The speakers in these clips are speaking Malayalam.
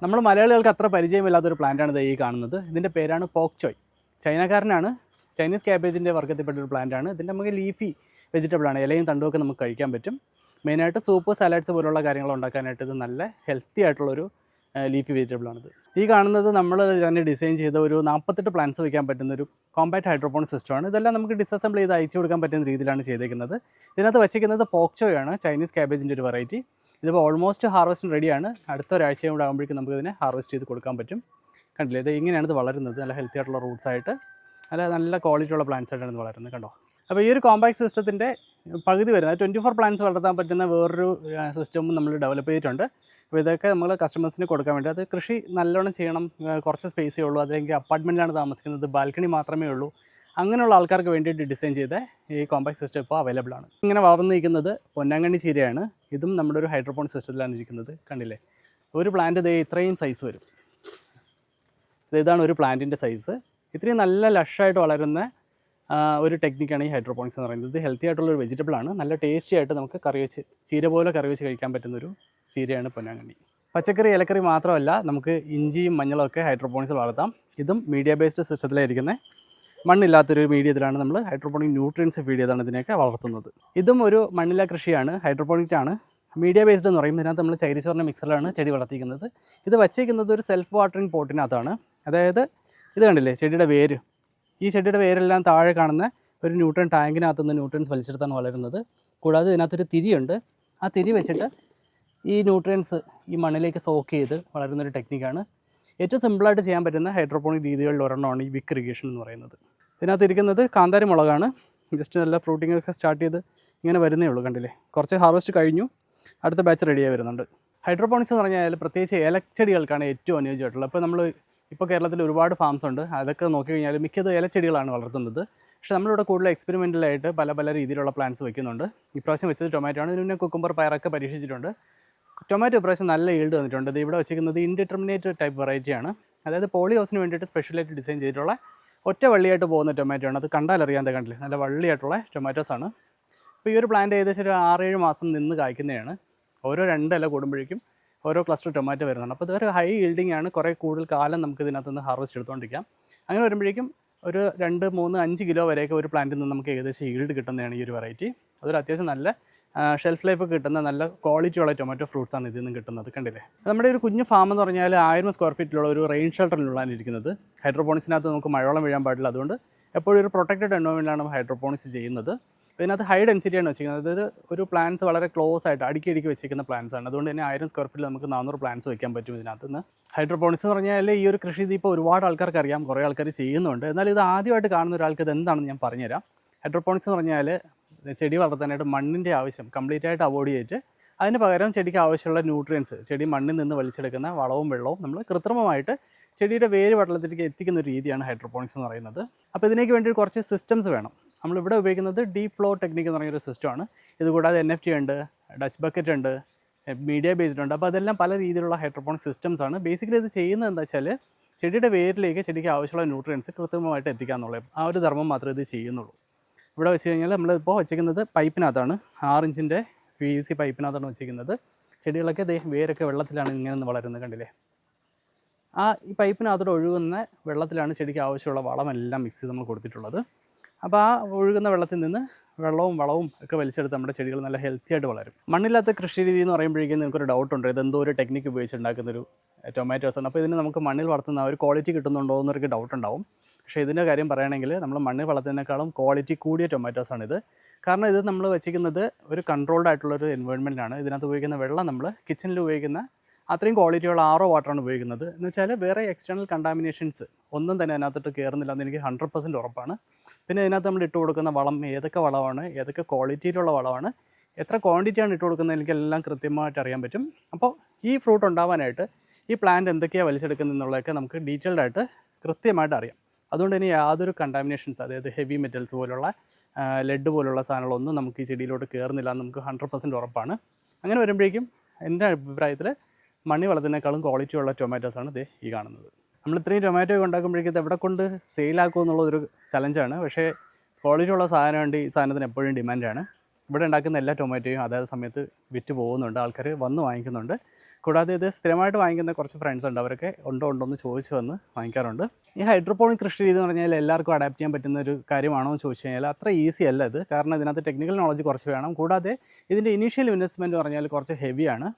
നമ്മൾ മലയാളികൾക്ക് അത്ര പരിചയമില്ലാത്തൊരു പ്ലാന്റാണ് ഈ കാണുന്നത്. ഇതിൻ്റെ പേരാണ് പോക് ചോയ്. ചൈനക്കാരനാണ്. ചൈനീസ് ക്യാബേജിൻ്റെ വർഗ്ഗത്തിൽപ്പെട്ടൊരു പ്ലാന്റാണ്. ഇതിൻ്റെ നമുക്ക് ലീഫി വെജിറ്റബിളാണ്. ഇലയും തണ്ടുമൊക്കെ നമുക്ക് കഴിക്കാൻ പറ്റും. മെയിനായിട്ട് സൂപ്പ്, സലാഡ്സ് പോലുള്ള കാര്യങ്ങൾ ഉണ്ടാക്കാനായിട്ട് ഇത് നല്ല ഹെൽത്തി ആയിട്ടുള്ളൊരു ലീഫി വെജിറ്റബിളാണിത്. ഈ കാണുന്നത് നമ്മൾ തന്നെ ഡിസൈൻ ചെയ്ത ഒരു 48 പ്ലാന്റ്സ് വയ്ക്കാൻ പറ്റുന്ന ഒരു കോമ്പാക്ട് ഹൈഡ്രോപോണിക് സിസ്റ്റമാണ്. ഇതെല്ലാം നമുക്ക് ഡിസസംബിൾ ചെയ്ത് അയച്ചു കൊടുക്കാൻ പറ്റുന്ന രീതിയിലാണ് ചെയ്തേക്കുന്നത്. ഇതിനകത്ത് വെച്ചിരിക്കുന്നത് പോക് ചോയ് ആണ്, ചൈനീസ് ക്യാബേജിൻ്റെ ഒരു വെറൈറ്റി. ഇതിപ്പോൾ ഓൾമോസ്റ്റ് ഹാർവസ്റ്റിന് റെഡിയാണ്. അടുത്ത ഒരാഴ്ചയും കൂടെ ആകുമ്പോഴേക്കും നമുക്കിതിനെ ഹാർവസ്റ്റ് ചെയ്ത് കൊടുക്കാൻ പറ്റും. കണ്ടില്ലേ, ഇത് ഇങ്ങനെയാണ് ഇത് വളരുന്നത്. നല്ല ഹെൽത്തി ആയിട്ടുള്ള റൂട്ട്സ് ആയിട്ട് നല്ല ക്വാളിറ്റി ഉള്ള പ്ലാന്റ്സ് ആയിട്ടാണ് ഇത് വളരുന്നത്. കണ്ടോ. അപ്പോൾ ഈ ഒരു കോമ്പാക്ട് സിസ്റ്റത്തിൻ്റെ പകുതി വരുന്നത് 24 പ്ലാന്റ്സ് വളർത്താൻ പറ്റുന്ന വേറൊരു സിസ്റ്റമും നമ്മൾ ഡെവലപ്പ് ചെയ്തിട്ടുണ്ട്. അപ്പോൾ ഇതൊക്കെ നമ്മൾ കസ്റ്റമേഴ്സിന് കൊടുക്കാൻ വേണ്ടി, അത് കൃഷി നല്ലോണം ചെയ്യണം, കുറച്ച് സ്പേസേ ഉള്ളൂ, അല്ലെങ്കിൽ അപ്പാർട്ട്മെൻറ്റിലാണ് താമസിക്കുന്നത്, ബാൽക്കണി മാത്രമേ ഉള്ളൂ, അങ്ങനെയുള്ള ആൾക്കാർക്ക് വേണ്ടിയിട്ട് ഡിസൈൻ ചെയ്ത ഈ കോമ്പാക്ട് സിസ്റ്റം ഇപ്പോൾ അവൈലബിൾ ആണ്. ഇങ്ങനെ വളർന്നിരിക്കുന്നത് പൊന്നാങ്കണ്ണി ചീരയാണ്. ഇതും നമ്മുടെ ഒരു ഹൈഡ്രോപോണിക് സിസ്റ്റത്തിലാണ് ഇരിക്കുന്നത്. കണ്ടില്ലേ, ഒരു പ്ലാന്റ് ഇത് ഇത്രയും സൈസ് വരും. ഇതാണ് ഒരു പ്ലാന്റിൻ്റെ സൈസ്. ഇത്രയും നല്ല ലഷായിട്ട് വളരുന്ന ഒരു ടെക്നിക്കാണ് ഈ ഹൈഡ്രോപോണിക്സ് എന്ന് പറയുന്നത്. ഇത് ഹെൽത്തി ആയിട്ടുള്ളൊരു വെജിറ്റബിളാണ്. നല്ല ടേസ്റ്റി ആയിട്ട് നമുക്ക് കറി വെച്ച്, ചീര പോലെ കറി വെച്ച് കഴിക്കാൻ പറ്റുന്നൊരു ചീരയാണ് പൊന്നാങ്കണ്ണി. പച്ചക്കറി, ഇലക്കറി മാത്രമല്ല, നമുക്ക് ഇഞ്ചിയും മഞ്ഞളും ഒക്കെ ഹൈഡ്രോപോണിക്സിൽ വളർത്താം. ഇതും മീഡിയ ബേസ്ഡ് സിസ്റ്റത്തിലായിരിക്കുന്നത്. മണ്ണില്ലാത്തൊരു മീഡിയത്തിലാണ് നമ്മൾ ഹൈഡ്രോപോണിക് ന്യൂട്രിയൻസ് ഫീഡ് ചെയ്താണ് ഇതിനെയൊക്കെ വളർത്തുന്നത്. ഇതും ഒരു മണ്ണില്ല കൃഷിയാണ്, ഹൈഡ്രോപോണിക് ആണ്. മീഡിയ ബേസ്ഡ് എന്ന് പറയുമ്പോൾ ഇതിനകത്ത് നമ്മൾ ചകിരിച്ചോറിൻ്റെ മിക്സറിലാണ് ചെടി വളർത്തിക്കുന്നത്. ഇത് വച്ചേക്കുന്നത് ഒരു സെൽഫ് വാട്ടറിങ് പോട്ടിനകത്താണ്. അതായത് ഇത് കണ്ടില്ലേ, ചെടിയുടെ വേര്, ഈ ചെടിയുടെ വേരെല്ലാം താഴെ കാണുന്ന ഒരു ന്യൂട്രൻ ടാങ്കിനകത്തുനിന്ന് ന്യൂട്രിയൻസ് വലിച്ചെടുത്താണ് വളരുന്നത്. കൂടാതെ ഇതിനകത്തൊരു തിരിയുണ്ട്. ആ തിരി വെച്ചിട്ട് ഈ ന്യൂട്രിയൻസ് ഈ മണ്ണിലേക്ക് സോക്ക് ചെയ്ത് വളരുന്നൊരു ടെക്നിക്കാണ്. ഏറ്റവും സിമ്പിളായിട്ട് ചെയ്യാൻ പറ്റുന്ന ഹൈഡ്രോപോണിക് രീതികളിൽ ഒരെണ്ണമാണ് ഈ വിക്ക് ഇറിഗേഷൻ എന്ന് പറയുന്നത്. ഇതിനകത്ത് ഇരിക്കുന്നത് കാന്താരി മുളകാണ്. ജസ്റ്റ് നല്ല ഫ്രൂട്ടിംഗ് ഒക്കെ സ്റ്റാർട്ട് ചെയ്ത് ഇങ്ങനെ വരുന്നേ ഉള്ളൂ. കണ്ടില്ലേ, കുറച്ച് ഹാർവസ്റ്റ് കഴിഞ്ഞു, അടുത്ത ബാച്ച് റെഡിയായി വരുന്നുണ്ട്. ഹൈഡ്രോപോണിക്സ് എന്ന് പറഞ്ഞാൽ പ്രത്യേകിച്ച് ഇലച്ചെടികൾക്കാണ് ഏറ്റവും അനുയോജ്യമായിട്ടുള്ളത്. അപ്പോൾ നമ്മൾ ഇപ്പോൾ കേരളത്തിൽ ഒരുപാട് ഫാംസ് ഉണ്ട്. അതൊക്കെ നോക്കിക്കഴിഞ്ഞാൽ മിക്കത് ഇലച്ചെടികളാണ് വളർത്തുന്നത്. പക്ഷേ നമ്മളിവിടെ കൂടുതൽ എക്സ്പെരിമെൻ്റലായിട്ട് പല രീതിയിലുള്ള പ്ലാന്റ്സ് വയ്ക്കുന്നുണ്ട്. ഇപ്രാവശ്യം വെച്ചത് ടൊമാറ്റോ ആണ്. ഇതിന് മുന്നേ കുക്കുംബർ, പയറൊക്കെ പരീക്ഷിച്ചിട്ടുണ്ട്. ടൊമാറ്റോ ഇപ്രാവശ്യം നല്ല ഈൽഡ് വന്നിട്ടുണ്ട്. ഇത് ഇവിടെ വെച്ചിരിക്കുന്നത് ഇൻഡിറ്റർമിനേറ്റ് ടൈപ്പ് വെറൈറ്റിയാണ്. അതായത് പോളി ഹൗസിന് വേണ്ടിയിട്ട് സ്പെഷ്യലായിട്ട് ഡിസൈൻ ചെയ്തിട്ടുള്ള ഒറ്റ വള്ളിയായിട്ട് പോകുന്ന ടൊമാറ്റോ ആണ്. അത് കണ്ടാലറിയാതെ കണ്ടില്ലേ, നല്ല വള്ളിയായിട്ടുള്ള ടൊമാറ്റോസാണ്. അപ്പോൾ ഈ ഒരു പ്ലാന്റ് ഏകദേശം ഒരു 6-7 മാസം നിന്ന് കായ്ക്കുന്നതാണ്. ഓരോ 2 ഇല കൂടുമ്പോഴേക്കും ഓരോ ക്ലസ്റ്റർ ടൊമാറ്റോ വരുന്നുണ്ട്. അപ്പോൾ ഇതൊരു ഹൈ ഈൽഡിംഗ് ആണ്. കുറേ കൂടുതൽ കാലം നമുക്ക് ഇതിനകത്തുനിന്ന് ഹാർവസ്റ്റ് എടുത്തുകൊണ്ടിരിക്കാം. അങ്ങനെ വരുമ്പോഴേക്കും ഒരു 2, 3, 5 കിലോ വരെയൊക്കെ ഒരു പ്ലാന്റിൽ നിന്ന് നമുക്ക് ഏകദേശം ഈൽഡ് കിട്ടുന്നതാണ് ഈ ഒരു വെറൈറ്റി. അതൊരു അത്യാവശ്യം നല്ല ഷെൽഫ് ലൈഫ് കിട്ടുന്ന നല്ല ക്വാളിറ്റിയുള്ള ടൊമാറ്റോ ഫ്രൂട്ട്സാണ് ഇതിൽ നിന്ന് കിട്ടുന്നത്. കണ്ടില്ലേ, നമ്മുടെ ഒരു കുഞ്ഞു ഫാം എന്ന് പറഞ്ഞാൽ 1000 സ്ക്വയർ ഫീറ്റിലുള്ള ഒരു റെയിൻ ഷെൽട്ടറിലുള്ളതാണ് ഇരിക്കുന്നത്. ഹൈഡ്രോപോണിക്സിനകത്ത് നമുക്ക് മഴവെള്ളം വീഴാൻ പാടില്ല. അതുകൊണ്ട് എപ്പോഴും ഒരു പ്രൊട്ടക്റ്റഡ് എൻവയോൺമെൻറ്റിലാണ് ഹൈഡ്രോപോണിക്സ് ചെയ്യുന്നത്. ഇതിനകത്ത് ഹൈ ഡെൻസിറ്റിയാണ് വെച്ചിരിക്കുന്നത്. അതായത് ഒരു പ്ലാന്റ്സ് വളരെ ക്ലോസ് ആയിട്ട് അടുക്കി വെച്ചിരിക്കുന്ന പ്ലാന്റ്സ് ആണ്. അതുകൊണ്ട് തന്നെ 1000 സ്ക്വയർ ഫീറ്റിൽ നമുക്ക് 400 പ്ലാന്റ്സ് വെക്കാൻ പറ്റും ഇതിനകത്ത് നിന്ന്. ഹൈഡ്രോപോണിക്സ് എന്ന് പറഞ്ഞാൽ ഈ ഒരു കൃഷി ഇപ്പോൾ ഒരുപാട് ആൾക്കാർക്ക് അറിയാം, കുറേ ആൾക്കാർ ചെയ്യുന്നുണ്ട്. എന്നാൽ ഇത് ആദ്യമായിട്ട് കാണുന്ന ഒരാൾക്ക് ഇത് എന്താണെന്ന് ഞാൻ പറഞ്ഞുതരാം. ഹൈഡ്രോപോണിക്സ് എന്ന് പറഞ്ഞാൽ ചെടി വളർത്താനായിട്ട് മണ്ണിൻ്റെ ആവശ്യം കംപ്ലീറ്റ് ആയിട്ട് അവോയ്ഡ് ചെയ്തിട്ട് അതിന് പകരം ചെടിക്ക് ആവശ്യമുള്ള ന്യൂട്രിയൻസ്, ചെടി മണ്ണിൽ നിന്ന് വലിച്ചെടുക്കുന്ന വളവും വെള്ളവും നമ്മൾ കൃത്രിമമായിട്ട് ചെടിയുടെ വേര് പടലത്തിലേക്ക് എത്തിക്കുന്ന ഒരു രീതിയാണ് ഹൈഡ്രോപോണിക്സ് എന്ന് പറയുന്നത്. അപ്പോൾ ഇതിനേക്ക് വേണ്ടി കുറച്ച് സിസ്റ്റംസ് വേണം. നമ്മളിവിടെ ഉപയോഗിക്കുന്നത് ഡീപ് ഫ്ലോ ടെക്നിക്ക് എന്ന് പറയുന്നൊരു സിസ്റ്റമാണ്. ഇതുകൂടാതെ NFT ഉണ്ട്, ഡച്ച് ബക്കറ്റ് ഉണ്ട്, മീഡിയ ബേസ്ഡ് ഉണ്ട്. അപ്പോൾ അതെല്ലാം പല രീതിയിലുള്ള ഹൈഡ്രോപോണിക് സിസ്റ്റംസ് ആണ്. ബേസിക്കലി ഇത് ചെയ്യുന്നത് എന്താ വെച്ചാൽ ചെടിയുടെ വേരിലേക്ക് ചെടിക്ക് ആവശ്യമുള്ള ന്യൂട്രിയൻസ് കൃത്രിമമായിട്ട് എത്തിക്കാന്നുള്ളത്, ആ ഒരു ധർമ്മം മാത്രമേ ഇത് ചെയ്യുന്നുള്ളൂ. ഇവിടെ വെച്ച് കഴിഞ്ഞാൽ നമ്മളിപ്പോൾ വെച്ചിരിക്കുന്നത് പൈപ്പിനകത്താണ്, 6 ഇഞ്ചിൻ്റെ PVC പൈപ്പിനകത്താണ് വെച്ചിരിക്കുന്നത്. ചെടികളൊക്കെ വേരൊക്കെ വെള്ളത്തിലാണ് ഇങ്ങനെ വളരുന്നത്. കണ്ടില്ലേ, ഈ പൈപ്പിനകത്തോടെ ഒഴുകുന്ന വെള്ളത്തിലാണ് ചെടിക്ക് ആവശ്യമുള്ള വളമെല്ലാം മിക്സ് ചെയ്ത് നമ്മൾ കൊടുത്തിട്ടുള്ളത്. അപ്പോൾ ആ ഒഴുകുന്ന വെള്ളത്തിൽ നിന്ന് വെള്ളവും വളവും ഒക്കെ വലിച്ചെടുത്ത് നമ്മുടെ ചെടികൾ നല്ല ഹെൽത്തി ആയിട്ട് വളരും. മണ്ണില്ലാത്ത കൃഷി രീതി എന്ന് പറയുമ്പോഴേക്കും നിങ്ങൾക്കൊരു ഡൗട്ടുണ്ട്, ഇതെന്തോ ഒരു ടെക്നിക്ക് ഉപയോഗിച്ചുണ്ടാക്കുന്നൊരു ടൊമാറ്റോസാണ്. അപ്പോൾ ഇതിന് നമുക്ക് മണ്ണിൽ വളർത്തുന്ന ഒരു ക്വാളിറ്റി കിട്ടുന്നുണ്ടോ എന്നൊരു ഡൗട്ട് ഉണ്ടാവും. പക്ഷേ ഇതിൻ്റെ കാര്യം പറയുകയാണെങ്കിൽ നമ്മൾ മണ്ണിൽ വളർത്തുന്നതിനേക്കാളും ക്വാളിറ്റി കൂടിയ ടൊമാറ്റോസാണിത്. കാരണം ഇത് നമ്മൾ വെച്ചിരിക്കുന്നത് ഒരു കൺട്രോൾഡ് ആയിട്ടുള്ളൊരു എൻവയോൺമെൻറ്റാണ്. ഇതിനകത്ത് ഉപയോഗിക്കുന്ന വെള്ളം നമ്മൾ കിച്ചണിൽ ഉപയോഗിക്കുന്ന അത്രയും ക്വാളിറ്റിയുള്ള RO വാട്ടറാണ് ഉപയോഗിക്കുന്നത്. എന്ന് വെച്ചാൽ വേറെ എക്സ്റ്റേണൽ കണ്ടാമിനേഷൻസ് ഒന്നും തന്നെ അതിനകത്തോട്ട് കയറുന്നില്ല എന്ന് എനിക്ക് 100% ഉറപ്പാണ്. പിന്നെ ഇതിനകത്ത് നമ്മൾ ഇട്ട് കൊടുക്കുന്ന വളം ഏതൊക്കെ വളമാണ്, ഏതൊക്കെ ക്വാളിറ്റിയിലുള്ള വളമാണ്, എത്ര ക്വാണ്ടിറ്റിയാണ് ഇട്ട് കൊടുക്കുന്നത്, എനിക്കെല്ലാം കൃത്യമായിട്ട് അറിയാൻ പറ്റും. അപ്പോൾ ഈ ഫ്രൂട്ട് ഉണ്ടാവാനായിട്ട് ഈ പ്ലാന്റ് എന്തൊക്കെയാണ് വലിച്ചെടുക്കുന്നത് എന്നുള്ളതൊക്കെ നമുക്ക് ഡീറ്റെയിൽഡ് ആയിട്ട് കൃത്യമായിട്ട് അറിയാം. അതുകൊണ്ട് തന്നെ യാതൊരു കണ്ടാമിനേഷൻസ്, അതായത് ഹെവി മെറ്റൽസ് പോലുള്ള ലെഡ് പോലുള്ള സാധനങ്ങളൊന്നും നമുക്ക് ഈ ചെടിയിലോട്ട് കയറുന്നില്ല എന്ന് നമുക്ക് 100% ഉറപ്പാണ്. അങ്ങനെ വരുമ്പോഴേക്കും എൻ്റെ അഭിപ്രായത്തിൽ മണ്ണി വളത്തിനേക്കാളും ക്വാളിറ്റിയുള്ള ടൊമാറ്റോസാണ് ഇത് ഈ കാണുന്നത്. നമ്മൾ ഇത്രയും ടൊമാറ്റോ ഉണ്ടാക്കുമ്പോഴേക്കും ഇത് എവിടെ കൊണ്ട് സെയിലാക്കുമോ എന്നുള്ളതൊരു ചലഞ്ചാണ്. പക്ഷേ ക്വാളിറ്റി ഉള്ള സാധനമുണ്ട്, ഈ സാധനത്തിന് എപ്പോഴും ഡിമാൻഡാണ്. ഇവിടെ ഉണ്ടാക്കുന്ന എല്ലാ ടൊമാറ്റോയും അതായത് സമയത്ത് വിറ്റ് പോകുന്നുണ്ട്, ആൾക്കാർ വന്ന് വാങ്ങിക്കുന്നുണ്ട്. കൂടാതെ ഇത് സ്ഥിരമായിട്ട് വാങ്ങിക്കുന്ന കുറച്ച് ഫ്രണ്ട്സ് ഉണ്ട്, അവരൊക്കെ ഉണ്ടോ എന്ന് ചോദിച്ചു വന്ന് വാങ്ങിക്കാറുണ്ട്. ഈ ഹൈഡ്രോപോണിക് കൃഷി രീതി എന്ന് പറഞ്ഞാൽ എല്ലാവർക്കും അഡാപ്റ്റ് ചെയ്യാൻ പറ്റുന്ന ഒരു കാര്യമാണോ എന്ന് ചോദിച്ചു കഴിഞ്ഞാൽ അത്ര ഈസി അല്ല ഇത്. കാരണം ഇതിനകത്ത് ടെക്നിക്കൽ നോളജ് കുറച്ച് വേണം. കൂടാതെ ഇതിൻ്റെ ഇനീഷ്യൽ ഇൻവെസ്റ്റ്മെൻറ്റ് പറഞ്ഞാൽ കുറച്ച് ഹെവിയാണ്.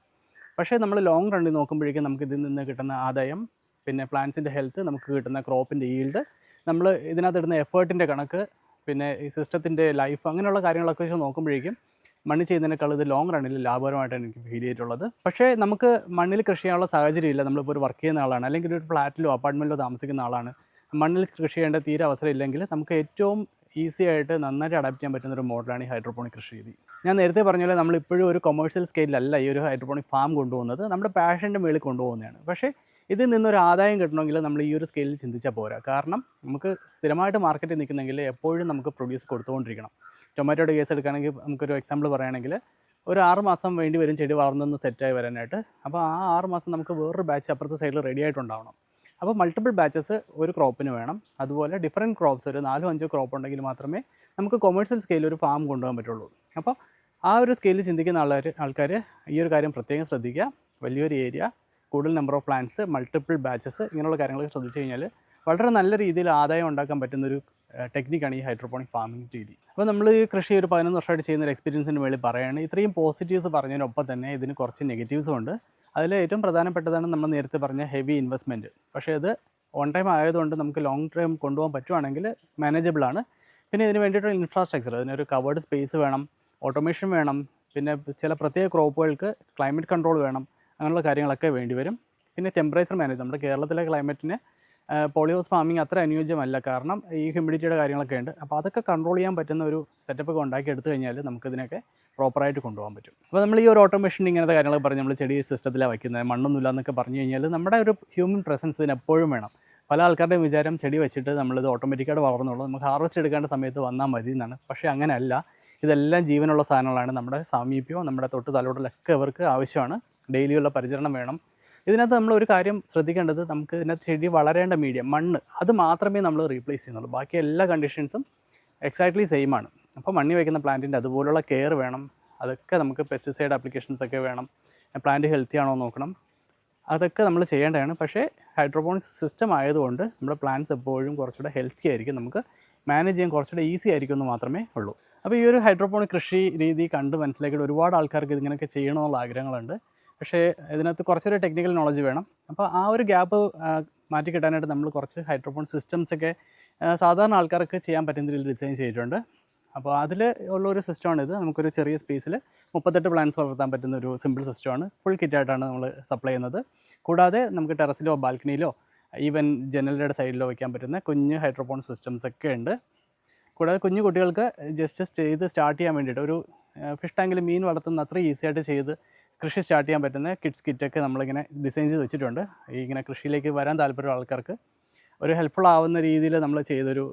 പക്ഷേ നമ്മൾ ലോങ് റണ്ണിൽ നോക്കുമ്പോഴേക്കും നമുക്ക് ഇതിൽ നിന്ന് കിട്ടുന്ന ആദായം, പിന്നെ പ്ലാന്റ്സിൻ്റെ ഹെൽത്ത്, നമുക്ക് കിട്ടുന്ന ക്രോപ്പിൻ്റെ ഈൽഡ്, നമ്മൾ ഇതിനകത്ത് ഇടുന്ന എഫേർട്ടിൻ്റെ കണക്ക്, പിന്നെ ഈ സിസ്റ്റത്തിൻ്റെ ലൈഫ്, അങ്ങനെയുള്ള കാര്യങ്ങളൊക്കെ വെച്ച് നോക്കുമ്പോഴേക്കും മണ്ണിൽ ചെയ്യുന്നതിനേക്കാൾ ഇത് ലോങ് റണ്ണിൽ ലാഭകരമായിട്ടാണ് എനിക്ക് ഫീൽ ചെയ്തിട്ടുള്ളത്. പക്ഷേ നമുക്ക് മണ്ണിൽ കൃഷി ചെയ്യാനുള്ള സാഹചര്യമില്ല. നമ്മളിപ്പോൾ ഒരു വർക്ക് ചെയ്യുന്ന ആളാണ്, അല്ലെങ്കിൽ ഒരു ഫ്ലാറ്റിലോ അപ്പാർട്ട്മെൻറ്റിലോ താമസിക്കുന്ന ആളാണ്. മണ്ണിൽ കൃഷി ചെയ്യേണ്ട തീരെ അവസരം ഇല്ലെങ്കിൽ നമുക്ക് ഏറ്റവും ഈസി ആയിട്ട് നന്നായിട്ട് അഡാപ്റ്റ് ചെയ്യാൻ പറ്റുന്ന ഒരു മോഡലാണ് ഈ ഹൈഡ്രോപോണിക് കൃഷി രീതി. ഞാൻ നേരത്തെ പറഞ്ഞ പോലെ നമ്മളിപ്പോഴും ഒരു കൊമേഴ്ഷ്യൽ സ്കെയിലല്ല ഈ ഒരു ഹൈഡ്രോപോണിക് ഫാം കൊണ്ടുപോകുന്നത്, നമ്മുടെ പാഷൻ്റെ മേളിൽ കൊണ്ടുപോകുന്നതാണ്. പക്ഷേ ഇതിൽ നിന്നൊരു ആദായം കിട്ടണമെങ്കിൽ നമ്മൾ ഈ ഒരു സ്കെയിലിൽ ചിന്തിച്ചാൽ പോരാ. കാരണം നമുക്ക് സ്ഥിരമായിട്ട് മാർക്കറ്റിൽ നിൽക്കുന്നെങ്കിൽ എപ്പോഴും നമുക്ക് പ്രൊഡ്യൂസ് കൊടുത്തുകൊണ്ടിരിക്കണം. ടൊമാറ്റോയുടെ കേസ് എടുക്കുകയാണെങ്കിൽ നമുക്കൊരു എക്സാമ്പിൾ പറയുകയാണെങ്കിൽ ഒരു 6 മാസം വേണ്ടി വരും ചെടി വളർന്നൊന്ന് സെറ്റായി വരാനായിട്ട്. അപ്പോൾ ആ 6 മാസം നമുക്ക് വേറൊരു ബാച്ച് അപ്പുറത്തെ സൈഡിൽ റെഡി ആയിട്ടുണ്ടാവണം. അപ്പോൾ മൾട്ടിപ്പിൾ ബാച്ചസ് ഒരു ക്രോപ്പിന് വേണം. അതുപോലെ ഡിഫറെൻറ്റ് ക്രോപ്സ് ഒരു 4-5 ക്രോപ്പ് ഉണ്ടെങ്കിൽ മാത്രമേ നമുക്ക് കൊമേഴ്ഷ്യൽ സ്കെയിൽ ഒരു ഫാം കൊണ്ടുപോകാൻ പറ്റുള്ളൂ. അപ്പോൾ ആ ഒരു സ്കെയിലിൽ ചിന്തിക്കുന്ന ആൾക്കാർ ഈ ഒരു കാര്യം പ്രത്യേകം ശ്രദ്ധിക്കുക. വലിയൊരു ഏരിയ, കൂടുതൽ number of plants, multiple batches, ഇങ്ങനെയുള്ള കാര്യങ്ങളൊക്കെ ശ്രദ്ധിച്ചു കഴിഞ്ഞാൽ വളരെ നല്ല രീതിയിൽ ആദായം ഉണ്ടാക്കാൻ പറ്റുന്നൊരു ടെക്നിക്കാണ് ഈ ഹൈഡ്രോപോണിക് ഫാമിംഗ് രീതി. അപ്പോൾ നമ്മൾ ഈ കൃഷി ഒരു 11 വർഷമായിട്ട് ചെയ്യുന്ന ഒരു എക്സ്പീരിയൻസിന് വേണ്ടി പറയുകയാണ്. ഇത്രയും പോസിറ്റീവ്സ് പറഞ്ഞതിനൊപ്പം തന്നെ ഇതിന് കുറച്ച് നെഗറ്റീവ്സും ഉണ്ട്. അതിൽ ഏറ്റവും പ്രധാനപ്പെട്ടതാണ് നമ്മൾ നേരത്തെ പറഞ്ഞ ഹെവി ഇൻവെസ്റ്റ്മെൻറ്റ്. പക്ഷേ ഇത് ഓൺ ടൈം ആയതുകൊണ്ട് നമുക്ക് ലോങ് ടൈം കൊണ്ടുപോകാൻ പറ്റുവാണെങ്കിൽ മാനേജബിളാണ്. പിന്നെ ഇതിന് വേണ്ടിയിട്ടുള്ള ഇൻഫ്രാസ്ട്രക്ചർ, അതിനൊരു കവേർഡ് സ്പേസ് വേണം, ഓട്ടോമേഷൻ വേണം, പിന്നെ ചില പ്രത്യേക ക്രോപ്പുകൾക്ക് ക്ലൈമറ്റ് കൺട്രോൾ വേണം, അങ്ങനെയുള്ള കാര്യങ്ങളൊക്കെ വേണ്ടി വരും. പിന്നെ ടെമ്പറേച്ചർ മാനേജ്, നമ്മുടെ കേരളത്തിലെ ക്ലൈമറ്റിന് പോളിഹൗസ് ഫാമിംഗ് അത്ര അനുയോജ്യമല്ല, കാരണം ഈ ഹ്യൂമിഡിറ്റിയുടെ കാര്യങ്ങളൊക്കെ ഉണ്ട്. അപ്പോൾ അതൊക്കെ കൺട്രോൾ ചെയ്യാൻ പറ്റുന്ന ഒരു സെറ്റപ്പൊക്കെ ഉണ്ടാക്കി എടുത്തു കഴിഞ്ഞാൽ നമുക്കിതിനൊക്കെ പ്രോപ്പറായിട്ട് കൊണ്ടുപോകാൻ പറ്റും. അപ്പോൾ നമ്മൾ ഈ ഒരു ഓട്ടോമേഷൻ ഇങ്ങനത്തെ കാര്യങ്ങളൊക്കെ പറഞ്ഞ് നമ്മൾ ചെടി സിസ്റ്റത്തിലാണ് വയ്ക്കുന്നത്, മണ്ണൊന്നുമില്ല എന്നൊക്കെ പറഞ്ഞു കഴിഞ്ഞാൽ നമ്മുടെ ഒരു ഹ്യൂമൻ പ്രസൻസ് ഇതിന് എപ്പോഴും വേണം. പല ആൾക്കാരുടെയും വിചാരം ചെടി വെച്ചിട്ട് നമ്മളിത് ഓട്ടോമാറ്റിക്കായിട്ട് വളർന്നുള്ളൂ, നമുക്ക് ഹാർവസ്റ്റ് എടുക്കേണ്ട സമയത്ത് വന്നാൽ മതി എന്നാണ്. പക്ഷേ അങ്ങനെയല്ല. ഇതെല്ലാം ജീവനുള്ള സാധനങ്ങളാണ്. നമ്മുടെ സാമീപ്യവും നമ്മുടെ തൊട്ട് തലോടലൊക്കെ അവർക്ക് ആവശ്യമാണ്. ഡെയിലിയുള്ള പരിചരണം വേണം. ഇതിനകത്ത് നമ്മൾ ഒരു കാര്യം ശ്രദ്ധിക്കേണ്ടത്, നമുക്ക് ഇതിനകത്ത് ചെടി വളരേണ്ട മീഡിയം മണ്ണ്, അത് മാത്രമേ നമ്മൾ റീപ്ലേസ് ചെയ്യുന്നുള്ളൂ. ബാക്കി എല്ലാ കണ്ടീഷൻസും എക്സാക്ട്ലി സെയിം ആണ്. അപ്പോൾ മണ്ണിൽ വയ്ക്കുന്ന പ്ലാന്റിൻ്റെ അതുപോലുള്ള കെയർ വേണം. അതൊക്കെ നമുക്ക് പെസ്റ്റിസൈഡ് ആപ്ലിക്കേഷൻസ് ഒക്കെ വേണം. പ്ലാന്റ് ഹെൽത്തി ആണോ നോക്കണം. അതൊക്കെ നമ്മൾ ചെയ്യേണ്ടതാണ്. പക്ഷേ ഹൈഡ്രോപോണിക്സ് സിസ്റ്റം ആയതുകൊണ്ട് നമ്മുടെ പ്ലാന്റ്സ് എപ്പോഴും കുറച്ചുകൂടെ ഹെൽത്തി ആയിരിക്കും, നമുക്ക് മാനേജ് ചെയ്യാൻ കുറച്ചുകൂടെ ഈസി ആയിരിക്കും എന്ന് മാത്രമേ ഉള്ളൂ. അപ്പോൾ ഈ ഒരു ഹൈഡ്രോപോണിക് കൃഷി രീതി കണ്ട് മനസ്സിലാക്കിയിട്ട് ഒരുപാട് ആൾക്കാർക്ക് ഇതിങ്ങനെയൊക്കെ ചെയ്യണമെന്നുള്ള ആഗ്രഹങ്ങളുണ്ട്. പക്ഷേ ഇതിനകത്ത് കുറച്ചൊരു ടെക്നിക്കൽ നോളജ് വേണം. അപ്പോൾ ആ ഒരു ഗ്യാപ്പ് മാറ്റി കിട്ടാനായിട്ട് നമ്മൾ കുറച്ച് ഹൈഡ്രോപോണിക് സിസ്റ്റംസൊക്കെ സാധാരണ ആൾക്കാർക്ക് ചെയ്യാൻ പറ്റുന്ന രീതിയിൽ ഡിസൈൻ ചെയ്തിട്ടുണ്ട്. അപ്പോൾ അതിൽ ഉള്ളൊരു സിസ്റ്റമാണിത്. നമുക്കൊരു ചെറിയ സ്പേസിൽ 38 പ്ലാന്റ്സ് വളർത്താൻ പറ്റുന്ന ഒരു സിമ്പിൾ സിസ്റ്റമാണ്. ഫുൾ കിറ്റായിട്ടാണ് നമ്മൾ സപ്ലൈ ചെയ്യുന്നത്. കൂടാതെ നമുക്ക് ടെറസിലോ ബാൽക്കണിയിലോ ഈവൻ ജനലിൻ്റെ സൈഡിലോ വയ്ക്കാൻ പറ്റുന്ന കുഞ്ഞ് ഹൈഡ്രോപോണിക് സിസ്റ്റംസ് ഒക്കെ ഉണ്ട്. കൂടാതെ കുഞ്ഞു കുട്ടികൾക്ക് ജസ്റ്റ് ചെയ്ത് സ്റ്റാർട്ട് ചെയ്യാൻ വേണ്ടിയിട്ട് ഒരു ഫിഷ് ടാങ്കിൽ മീൻ വളർത്തുന്ന അത്ര ഈസി ആയിട്ട് ചെയ്ത് കൃഷി സ്റ്റാർട്ട് ചെയ്യാൻ പറ്റുന്ന കിഡ്സ് കിറ്റൊക്കെ നമ്മളിങ്ങനെ ഡിസൈൻ ചെയ്ത് വെച്ചിട്ടുണ്ട്. ഈ ഇങ്ങനെ കൃഷിയിലേക്ക് വരാൻ താല്പര്യമുള്ള ആൾക്കാർക്ക് ഒരു ഹെൽപ്ഫുൾ ആവുന്ന രീതിയിൽ നമ്മൾ ചെയ്തൊരു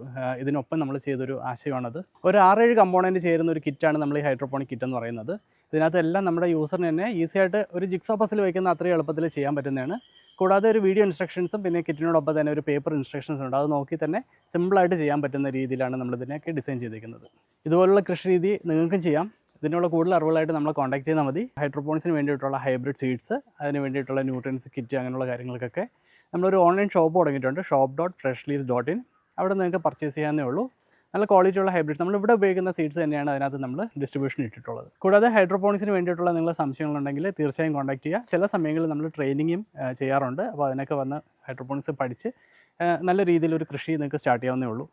ഇതിനൊപ്പം നമ്മൾ ചെയ്തൊരു ആശയമാണത്. ഒരു 6-7 കമ്പോണൻറ്റ് ചേരുന്ന ഒരു കിറ്റാണ് നമ്മൾ ഈ ഹൈഡ്രോപോണിക് കിറ്റ് എന്ന് പറയുന്നത്. ഇതിനകത്തെല്ലാം നമ്മുടെ യൂസറിന് തന്നെ ഈസി ആയിട്ട് ഒരു ജിക്സോ പസിൽ വയ്ക്കുന്ന അത്രയും എളുപ്പത്തിൽ ചെയ്യാൻ പറ്റുന്നതാണ്. കൂടാതെ ഒരു വീഡിയോ ഇൻസ്ട്രക്ഷൻസും പിന്നെ കിറ്റിനോടൊപ്പം തന്നെ ഒരു പേപ്പർ ഇൻസ്ട്രക്ഷൻസ് ഉണ്ട്. അത് നോക്കി തന്നെ സിമ്പിളായിട്ട് ചെയ്യാൻ പറ്റുന്ന രീതിയിലാണ് നമ്മളിതിനൊക്കെ ഡിസൈൻ ചെയ്തിരിക്കുന്നത്. ഇതുപോലുള്ള കൃഷി രീതി നിങ്ങൾക്കും ചെയ്യാം. ഇതിനുള്ള കൂടുതൽ അറിവുകളായിട്ട് നമ്മളെ കോൺടാക്ട് ചെയ്താൽ മതി. ഹൈഡ്രോപോണിക്സിന് വേണ്ടിയിട്ടുള്ള ഹൈബ്രിഡ് സീഡ്സ്, അതിന് വേണ്ടിയിട്ടുള്ള ന്യൂട്രിയൻസ് കിറ്റ്, അങ്ങനെയുള്ള കാര്യങ്ങൾക്കൊക്കെ നമ്മളൊരു ഓൺലൈൻ ഷോപ്പ് തുടങ്ങിയിട്ടുണ്ട്, shop.freshleaves.in. അവിടെ നിങ്ങൾക്ക് പർച്ചേസ് ചെയ്യാവുന്നേ ഉള്ളൂ. നല്ല ക്വാളിറ്റിയുള്ള ഹൈബ്രിഡ്സ്, നമ്മളിവിടെ ഉപയോഗിക്കുന്ന സീഡ്സ് തന്നെയാണ് അതിനകത്ത് നമ്മൾ ഡിസ്ട്രിബ്യൂഷൻ ഇട്ടിട്ടുള്ളത്. കൂടാതെ ഹൈഡ്രോപോണിക്സിന് വേണ്ടിയിട്ടുള്ള നിങ്ങളുടെ സംശയങ്ങളുണ്ടെങ്കിൽ തീർച്ചയായും കോൺടാക്ട് ചെയ്യുക. ചില സമയങ്ങളിൽ നമ്മൾ ട്രെയിനിങ്ങും ചെയ്യാറുണ്ട്. അപ്പോൾ അതിനൊക്കെ വന്ന് ഹൈഡ്രോപോണിക്സ് പഠിച്ച് നല്ല രീതിയിലൊരു കൃഷി നിങ്ങൾക്ക് സ്റ്റാർട്ട് ചെയ്യാവുന്നേ ഉള്ളൂ.